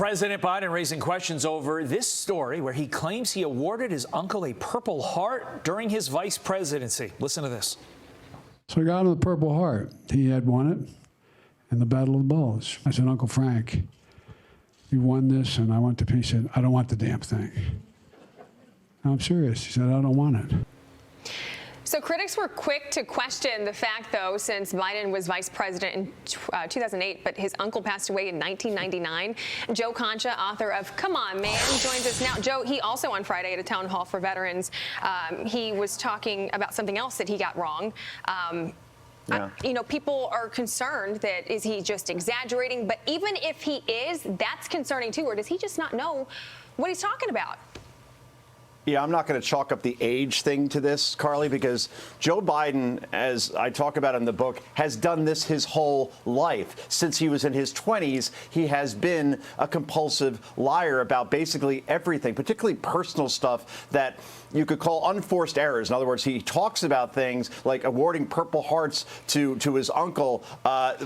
President Biden raising questions over this story where he claims he awarded his uncle a Purple Heart during his vice presidency. Listen to this. So I got him the Purple Heart. He had won it in the Battle of the Bulge. I said, Uncle Frank, you won this, and I went to peace. He said, I don't want the damn thing. I'm serious. He said, I don't want it. So critics were quick to question the fact, though, since Biden was vice president in 2008, but his uncle passed away in 1999. Joe Concha, author of Come On, Man, joins us now. Joe, he also on Friday at a town hall for veterans, he was talking about something else that he got wrong. You know, people are concerned that is he just exaggerating? But even if he is, that's concerning, too. Or does he just not know what he's talking about? Yeah, I'm not going to chalk up the age thing to this, Carly, because Joe Biden, as I talk about in the book, has done this his whole life. Since he was in his 20s, he has been a compulsive liar about basically everything, particularly personal stuff that you could call unforced errors. In other words, he talks about things like awarding Purple Hearts to his uncle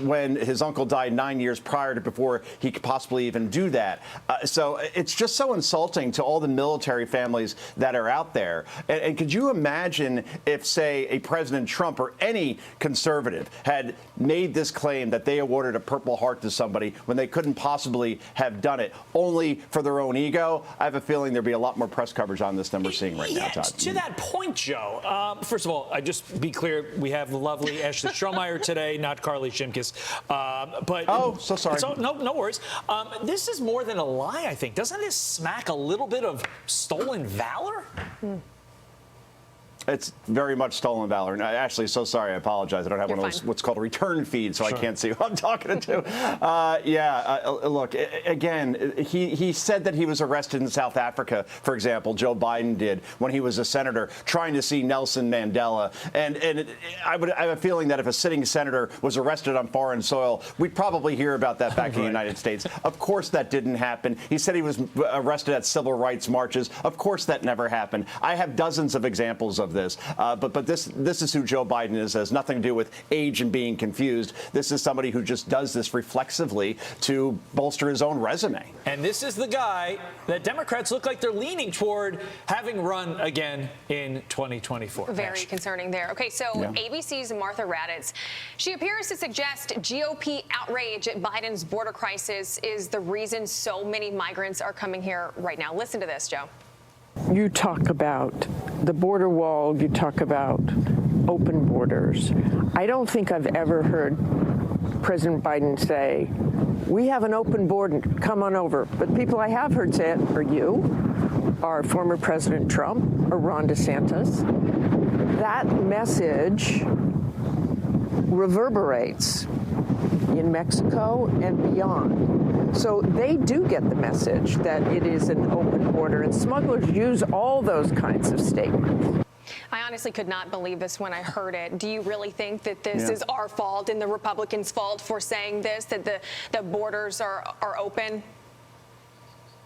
when his uncle died 9 years prior to before he could possibly even do that. So it's just so insulting to all the military families that are out there. And could you imagine if, say, a President Trump or any conservative had made this claim that they awarded a Purple Heart to somebody when they couldn't possibly have done it only for their own ego? I have a feeling there'd be a lot more press coverage on this than we're seeing right now, Todd. To that point, Joe, first of all, I just be clear, we have the lovely Ashley Strohmeyer today, not Carly Shimkus. Oh, so sorry. No worries. This is more than a lie, I think. Doesn't this smack a little bit of stolen valor? It's very much stolen valor. And Ashley, so sorry. I apologize. I don't have one of those what's called a return feed, so I can't see who I'm talking to. Look, again, he said that he was arrested in South Africa, for example. Joe Biden did when he was a senator trying to see Nelson Mandela. And I have a feeling that if a sitting senator was arrested on foreign soil, we'd probably hear about that back in the United States. Of course that didn't happen. He said he was arrested at civil rights marches. Of course that never happened. I have dozens of examples of this. But this is who Joe Biden is. It has nothing to do with age and being confused. This is somebody who just does this reflexively to bolster his own resume. And this is the guy that Democrats look like they're leaning toward having run again in 2024. Very concerning there. Okay, so ABC's Martha Raddatz, she appears to suggest GOP outrage at Biden's border crisis is the reason so many migrants are coming here right now. Listen to this, Joe. You talk about the border wall, you talk about open borders. I don't think I've ever heard President Biden say, we have an open border, come on over. But people I have heard say it are you, are former President Trump, or Ron DeSantis. That message reverberates in Mexico and beyond. So they do get the message that it is an open border, and smugglers use all those kinds of statements. I honestly could not believe this when I heard it. Do you really think that this is our fault and the Republicans' fault for saying this, that the borders are open?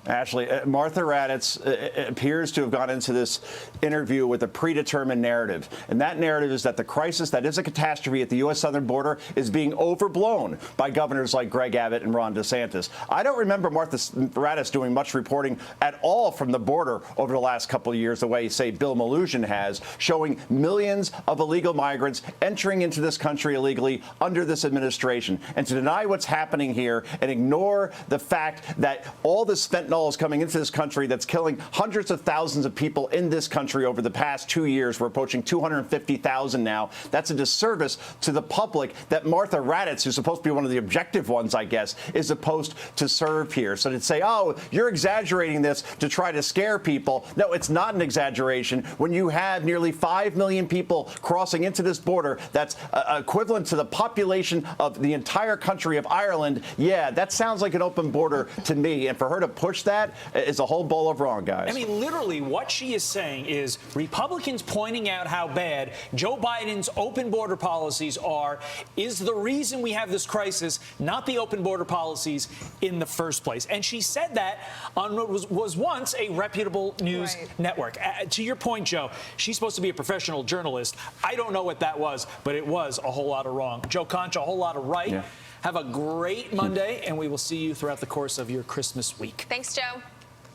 Ashley, Martha Raddatz appears to have gone into this interview with a predetermined narrative. And that narrative is that the crisis that is a catastrophe at the U.S. southern border is being overblown by governors like Greg Abbott and Ron DeSantis. I don't remember Martha Raddatz doing much reporting at all from the border over the last couple of years, the way, say, Bill Maloogian has, showing millions of illegal migrants entering into this country illegally under this administration. And to deny what's happening here and ignore the fact that all this fentanyl is coming into this country that's killing hundreds of thousands of people in this country over the past 2 years. We're approaching 250,000 now. That's a disservice to the public that Martha Raddatz, who's supposed to be one of the objective ones, I guess, is supposed to serve here. So to say, oh, you're exaggerating this to try to scare people. No, it's not an exaggeration. When you have nearly 5 million people crossing into this border, that's equivalent to the population of the entire country of Ireland. Yeah, that sounds like an open border to me. And for her to push that is a whole bowl of wrong, guys. I mean, literally, what she is saying is Republicans pointing out how bad Joe Biden's open border policies are is the reason we have this crisis, not the open border policies in the first place. And she said that on what was once a reputable news network. To your point, Joe, she's supposed to be a professional journalist. I don't know what that was, but it was a whole lot of wrong. Joe Concha, a whole lot of right. Have a great Monday, and we will see you throughout the course of your Christmas week. Thanks, Joe.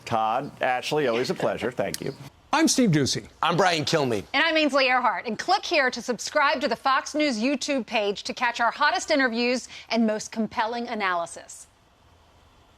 Todd, Ashley, always a pleasure. Thank you. I'm Steve Ducey. I'm Brian Kilmeade. And I'm Ainsley Earhart. And click here to subscribe to the Fox News YouTube page to catch our hottest interviews and most compelling analysis.